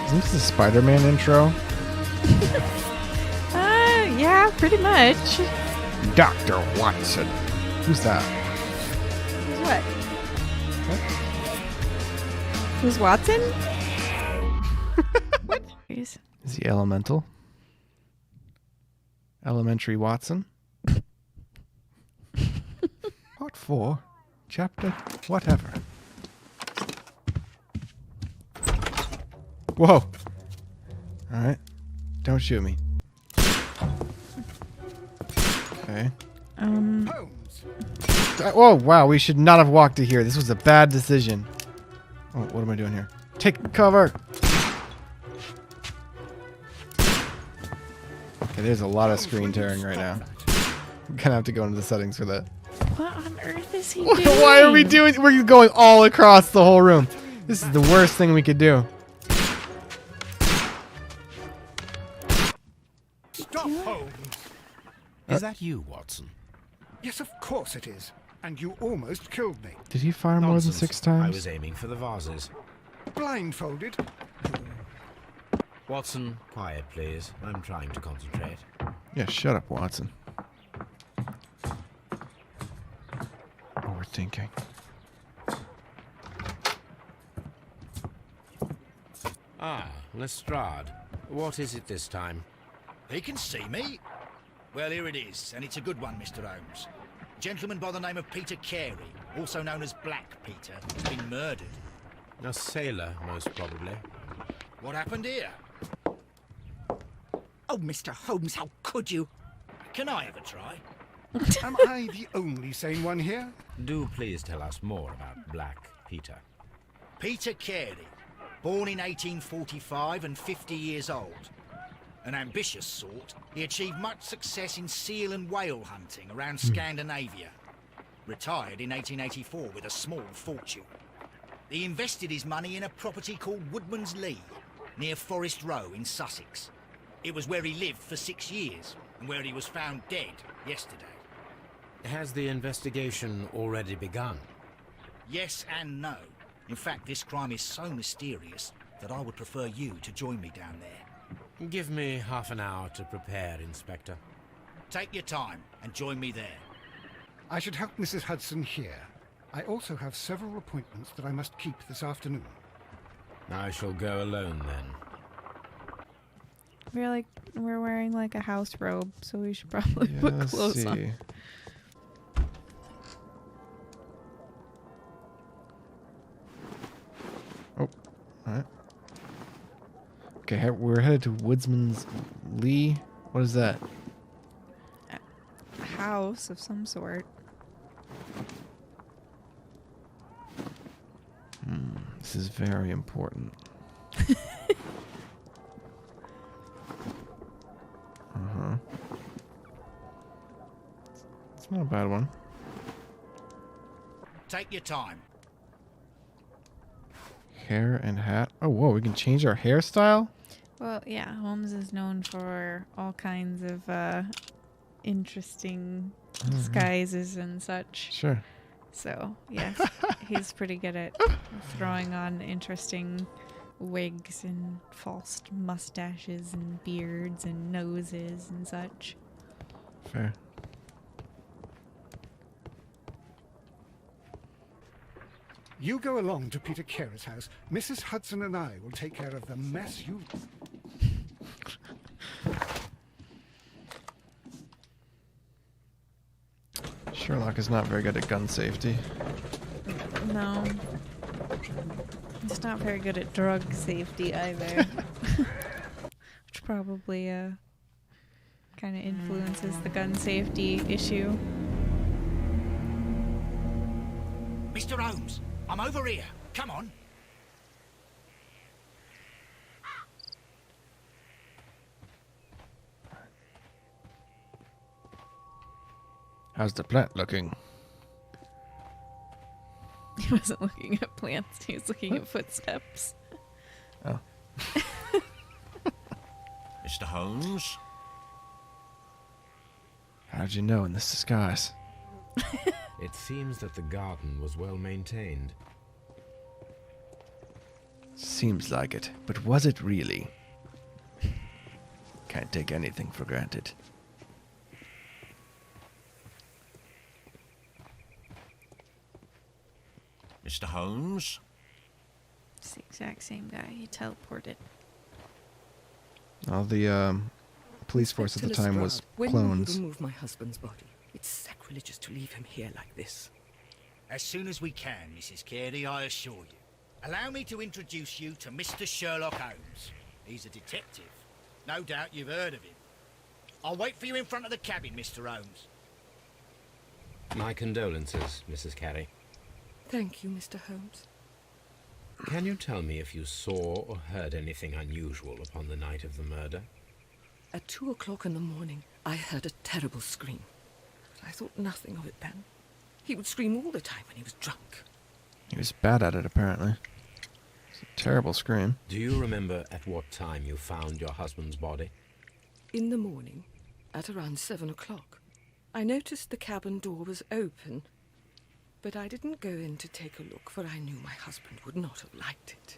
Isn't this the Spider-Man intro? Yeah, pretty much. Dr. Watson. Who's that? Who's what? What? Who's Watson? What? Is he elemental? Elementary Watson? Part 4, chapter whatever. Whoa! Alright. Don't shoot me. Okay. Whoa, wow, we should not have walked to here. This was a bad decision. Oh, what am I doing here? Take cover! Okay, there's a lot of screen tearing right now. I'm gonna have to go into the settings for that. What on earth is he doing? Why are we doing? We're going all across the whole room. This is the worst thing we could do. Stop, Holmes! Is that you, Watson? Yes, of course it is. And you almost killed me. Did he fire more than 6 times? I was aiming for the vases. Blindfolded. Watson, quiet, please. I'm trying to concentrate. Yeah, shut up, Watson. Overthinking. Ah, Lestrade. What is it this time? He can see me. Well, here it is, and it's a good one, Mr. Holmes. A gentleman by the name of Peter Carey, also known as Black Peter, has been murdered. A sailor, most probably. What happened here? Oh, Mr. Holmes, how could you? Can I have a try? Am I the only sane one here? Do please tell us more about Black Peter. Peter Carey, born in 1845 and 50 years old. An ambitious sort, he achieved much success in seal and whale hunting around Scandinavia. Retired in 1884 with a small fortune. He invested his money in a property called Woodman's Lee, near Forest Row in Sussex. It was where he lived for 6 years, and where he was found dead yesterday. Has the investigation already begun? Yes and no. In fact, this crime is so mysterious that I would prefer you to join me down there. Give me half an hour to prepare, Inspector. Take your time and join me there. I should help Mrs. Hudson here. I also have several appointments that I must keep this afternoon. I shall go alone then. We're wearing like a house robe, so we should probably put let's clothes see. on. Oh, alright. Okay, we're headed to Woodsman's Lee. What is that? A house of some sort. This is very important. It's not a bad one. Take your time. Hair and hat. Oh, whoa, we can change our hairstyle? Well, yeah, Holmes is known for all kinds of interesting disguises and such. Sure. So, yes, he's pretty good at throwing on interesting wigs and false mustaches and beards and noses and such. Fair. You go along to Peter Carey's house. Mrs. Hudson and I will take care of the mess you... Sherlock is not very good at gun safety. No. He's not very good at drug safety either. Which probably kind of influences the gun safety issue. Mr. Holmes, I'm over here. Come on. How's the plant looking? He wasn't looking at plants, he was looking at footsteps. Oh. Mr. Holmes? How'd you know in this disguise? It seems that the garden was well maintained. Seems like it, but was it really? Can't take anything for granted. Mr. Holmes? It's the exact same guy. He teleported. All the police force at the time was when clones. you remove my husband's body, it's sacrilegious to leave him here like this. As soon as we can, Mrs. Carey, I assure you. Allow me to introduce you to Mr. Sherlock Holmes. He's a detective. No doubt you've heard of him. I'll wait for you in front of the cabin, Mr. Holmes. My condolences, Mrs. Carey. Thank you, Mr. Holmes. Can you tell me if you saw or heard anything unusual upon the night of the murder? At 2 o'clock in the morning, I heard a terrible scream. But I thought nothing of it then. He would scream all the time when he was drunk. He was bad at it, apparently. It's a terrible scream. Do you remember at what time you found your husband's body? In the morning, at around 7 o'clock, I noticed the cabin door was open. But I didn't go in to take a look, for I knew my husband would not have liked it.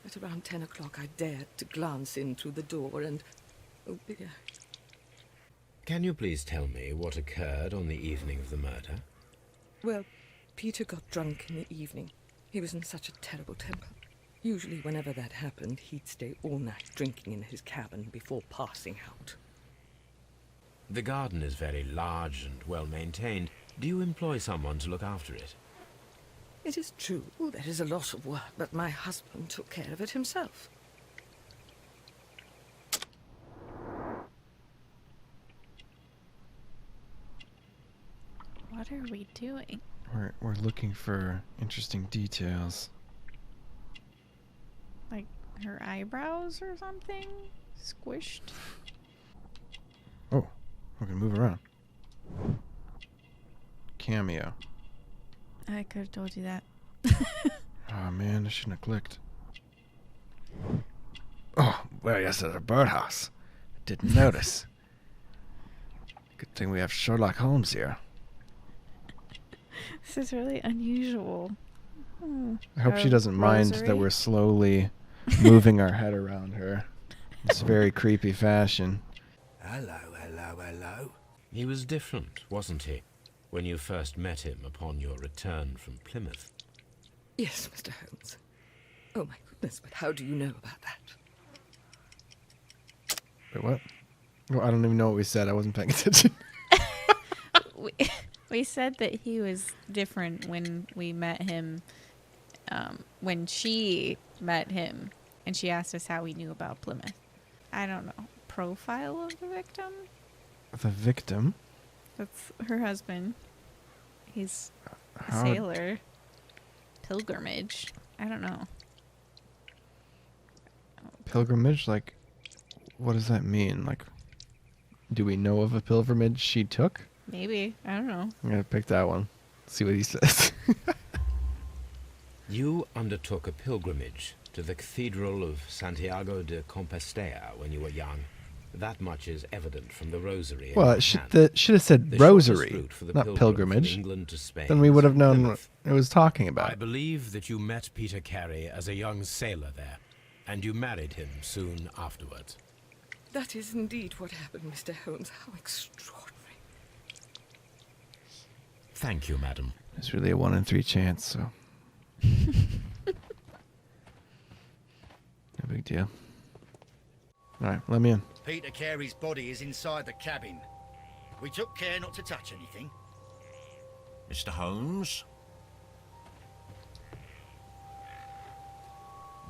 At around 10 o'clock, I dared to glance in through the door and... oh dear. Can you please tell me what occurred on the evening of the murder? Well, Peter got drunk in the evening. He was in such a terrible temper. Usually whenever that happened, he'd stay all night drinking in his cabin before passing out. The garden is very large and well maintained. Do you employ someone to look after it? It is true, there is a lot of work, but my husband took care of it himself. What are we doing? We're looking for interesting details. Like her eyebrows or something? Squished? Oh, we can move around. Cameo. I could have told you that. Oh man, I shouldn't have clicked. Oh, well, yes, it's a birdhouse. I didn't notice. Good thing we have Sherlock Holmes here. This is really unusual. I hope she doesn't mind that Rosary? we're slowly moving our head around her. It's very creepy fashion. Hello, hello, hello. He was different, wasn't he, when you first met him upon your return from Plymouth? Yes, Mr. Holmes. Oh my goodness, but how do you know about that? Wait, what? Well, I don't even know what we said. I wasn't paying attention. We said that he was different when we met him, when she met him, and she asked us how we knew about Plymouth. I don't know. Profile of the victim? The victim? That's her husband. He's a How- sailor. Pilgrimage. I don't know. Pilgrimage? Like, what does that mean? Like, do we know of a pilgrimage she took? Maybe. I don't know. I'm gonna pick that one. See what he says. You undertook a pilgrimage to the Cathedral of Santiago de Compostela when you were young. That much is evident from the rosary. in Well, your it should hand. have said The shortest rosary, route for the not pilgrim pilgrimage. from England to Spain Then we would have is known Plymouth. what it was talking I about. believe that you met Peter Carey as a young sailor there, and you married him soon afterwards. That is indeed what happened, Mr. Holmes. How extraordinary. Thank you, madam. It's really a 1 in 3 chance, so. No big deal. Alright, let me in. Peter Carey's body is inside the cabin. We took care not to touch anything. Mr. Holmes?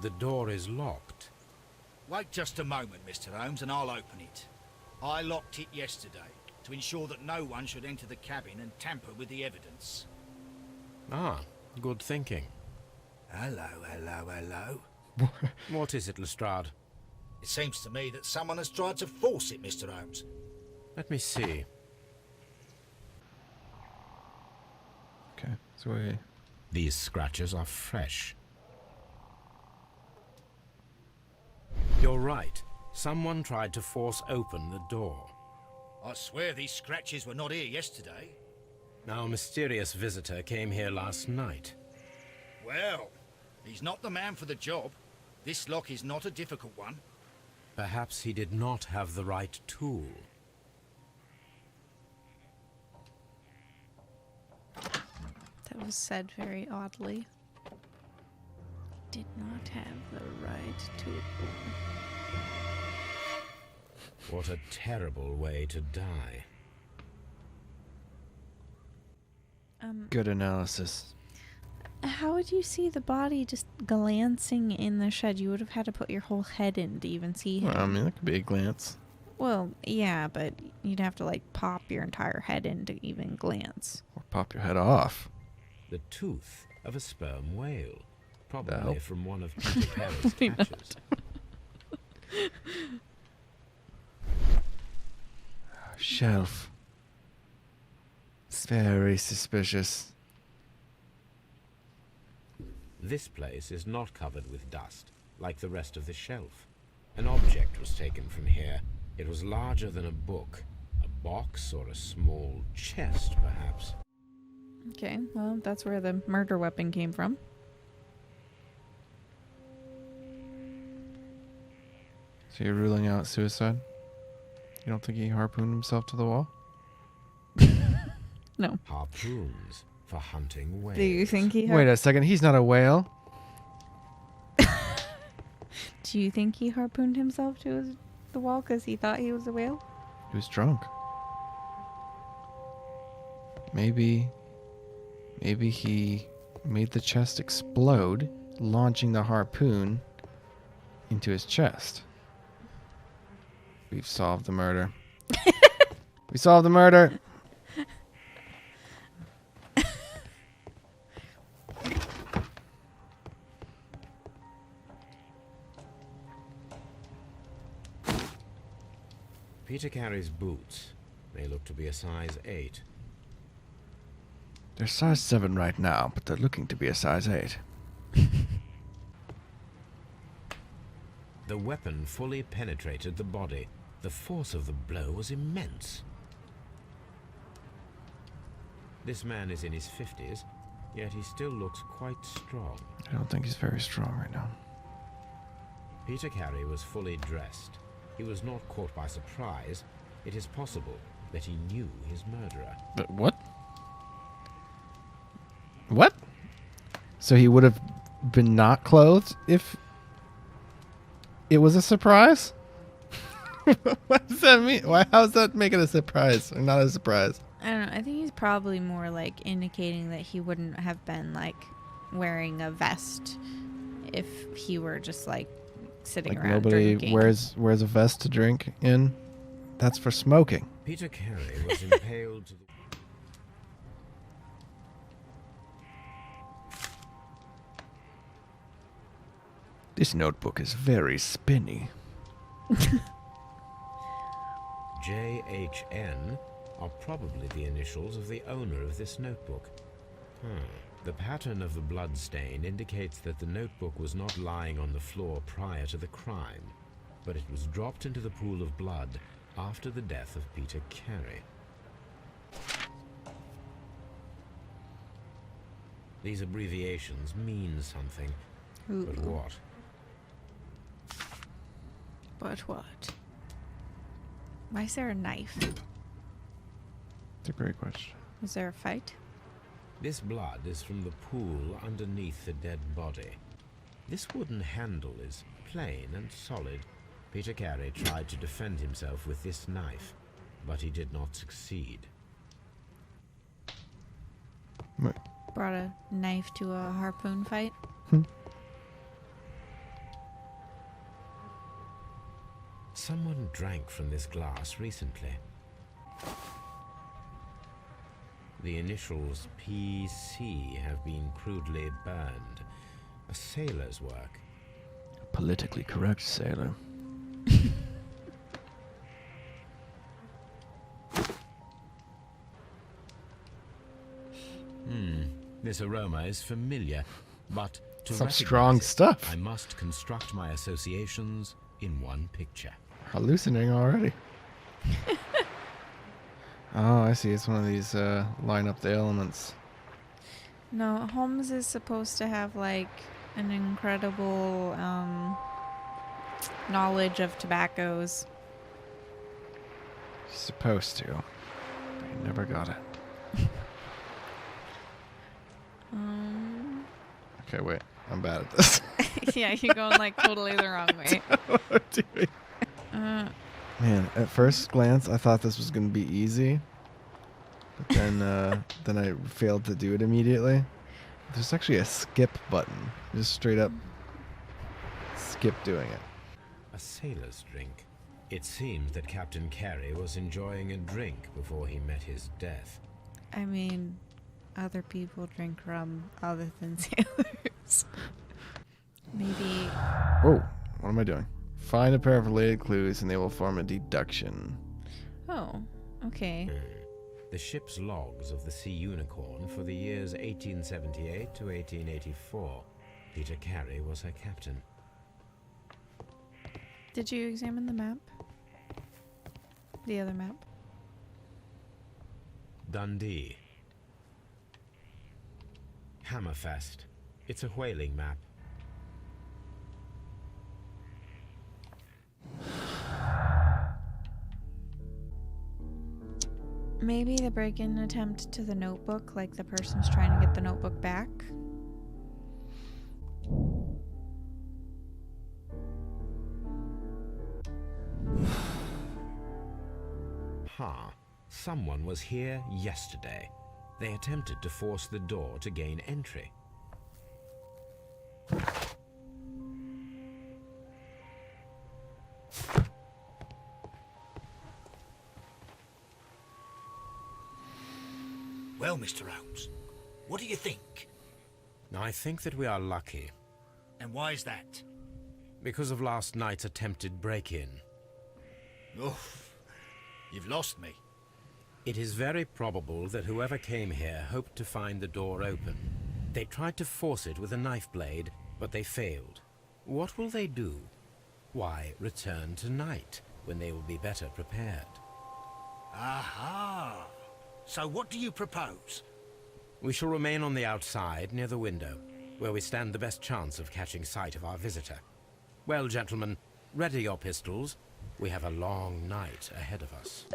The door is locked. Wait just a moment, Mr. Holmes, and I'll open it. I locked it yesterday to ensure that no one should enter the cabin and tamper with the evidence. Ah, good thinking. Hello, hello, hello. What is it, Lestrade? It seems to me that someone has tried to force it, Mr. Holmes. Let me see. Okay, so we. These scratches are fresh. You're right. Someone tried to force open the door. I swear these scratches were not here yesterday. Our mysterious visitor came here last night. Well, he's not the man for the job. This lock is not a difficult one. Perhaps he did not have the right tool. That was said very oddly. Did not have the right to. What a terrible way to die. Good analysis. How would you see the body just glancing in the shed? You would have had to put your whole head in to even see him. Well, I mean, that could be a glance. Well, yeah, but you'd have to like pop your entire head in to even glance. Or pop your head off. The tooth of a sperm whale. Probably That'll- from one of Peter Carey's catches. Shelf. Very suspicious. This place is not covered with dust, like the rest of the shelf. An object was taken from here. It was larger than a book. A box or a small chest, perhaps. Okay, well, that's where the murder weapon came from. So you're ruling out suicide? You don't think he harpooned himself to the wall? No. Harpoons for hunting whales. Do you think he? Wait a second, he's not a whale. Do you think he harpooned himself to the wall because he thought he was a whale? He was drunk. Maybe he made the chest explode, launching the harpoon into his chest. We've solved the murder. We solved the murder. Peter Carey's boots. They look to be a size 8. They're size 7 right now, but they're looking to be a size 8. The weapon fully penetrated the body. The force of the blow was immense. This man is in his 50s, yet he still looks quite strong. I don't think he's very strong right now. Peter Carey was fully dressed. He was not caught by surprise. It is possible that he knew his murderer. But what? What? So he would have been not clothed if it was a surprise? What does that mean? Why? How does that make it a surprise or not a surprise? I don't know. I think he's probably more like indicating that he wouldn't have been like wearing a vest if he were just like sitting Like around nobody drinking. wears a vest to drink in. That's for smoking. Peter Carey was impaled to the... This notebook is very spinny. JHN are probably the initials of the owner of this notebook. The pattern of the blood stain indicates that the notebook was not lying on the floor prior to the crime, but it was dropped into the pool of blood after the death of Peter Carey. These abbreviations mean something, but Ooh. what? But what? Why is there a knife? It's a great question. Was there a fight? This blood is from the pool underneath the dead body. This wooden handle is plain and solid. Peter Carey tried to defend himself with this knife, but he did not succeed. What? Brought a knife to a harpoon fight? Someone drank from this glass recently. The initials PC have been crudely burned. A sailor's work. A politically correct sailor. This aroma is familiar, but to Some recognize strong it, stuff. I must construct my associations in one picture. Hallucinating already. Oh, I see. It's one of these line up the elements. No, Holmes is supposed to have like an incredible knowledge of tobaccos. You're supposed to. But you never got it. Okay, wait. I'm bad at this. Yeah, you're going like totally the wrong way. What am I doing? Man, at first glance, I thought this was going to be easy. But then I failed to do it immediately. There's actually a skip button. Just straight up skip doing it. A sailor's drink. It seemed that Captain Carey was enjoying a drink before he met his death. I mean, other people drink rum other than sailors. Maybe. Whoa, what am I doing? Find a pair of related clues and they will form a deduction. Oh, okay. The ship's logs of the Sea Unicorn for the years 1878 to 1884. Peter Carey was her captain. Did you examine the map? The other map? Dundee. Hammerfest. It's a whaling map. Maybe the break-in attempt to the notebook, like the person's trying to get the notebook back. Someone was here yesterday. They attempted to force the door to gain entry. Well, Mr. Holmes, what do you think? I think that we are lucky. And why is that? Because of last night's attempted break-in. Oof, you've lost me. It is very probable that whoever came here hoped to find the door open. They tried to force it with a knife blade, but they failed. What will they do? Why, return tonight, when they will be better prepared. Aha! So what do you propose? We shall remain on the outside, near the window, where we stand the best chance of catching sight of our visitor. Well, gentlemen, ready your pistols. We have a long night ahead of us.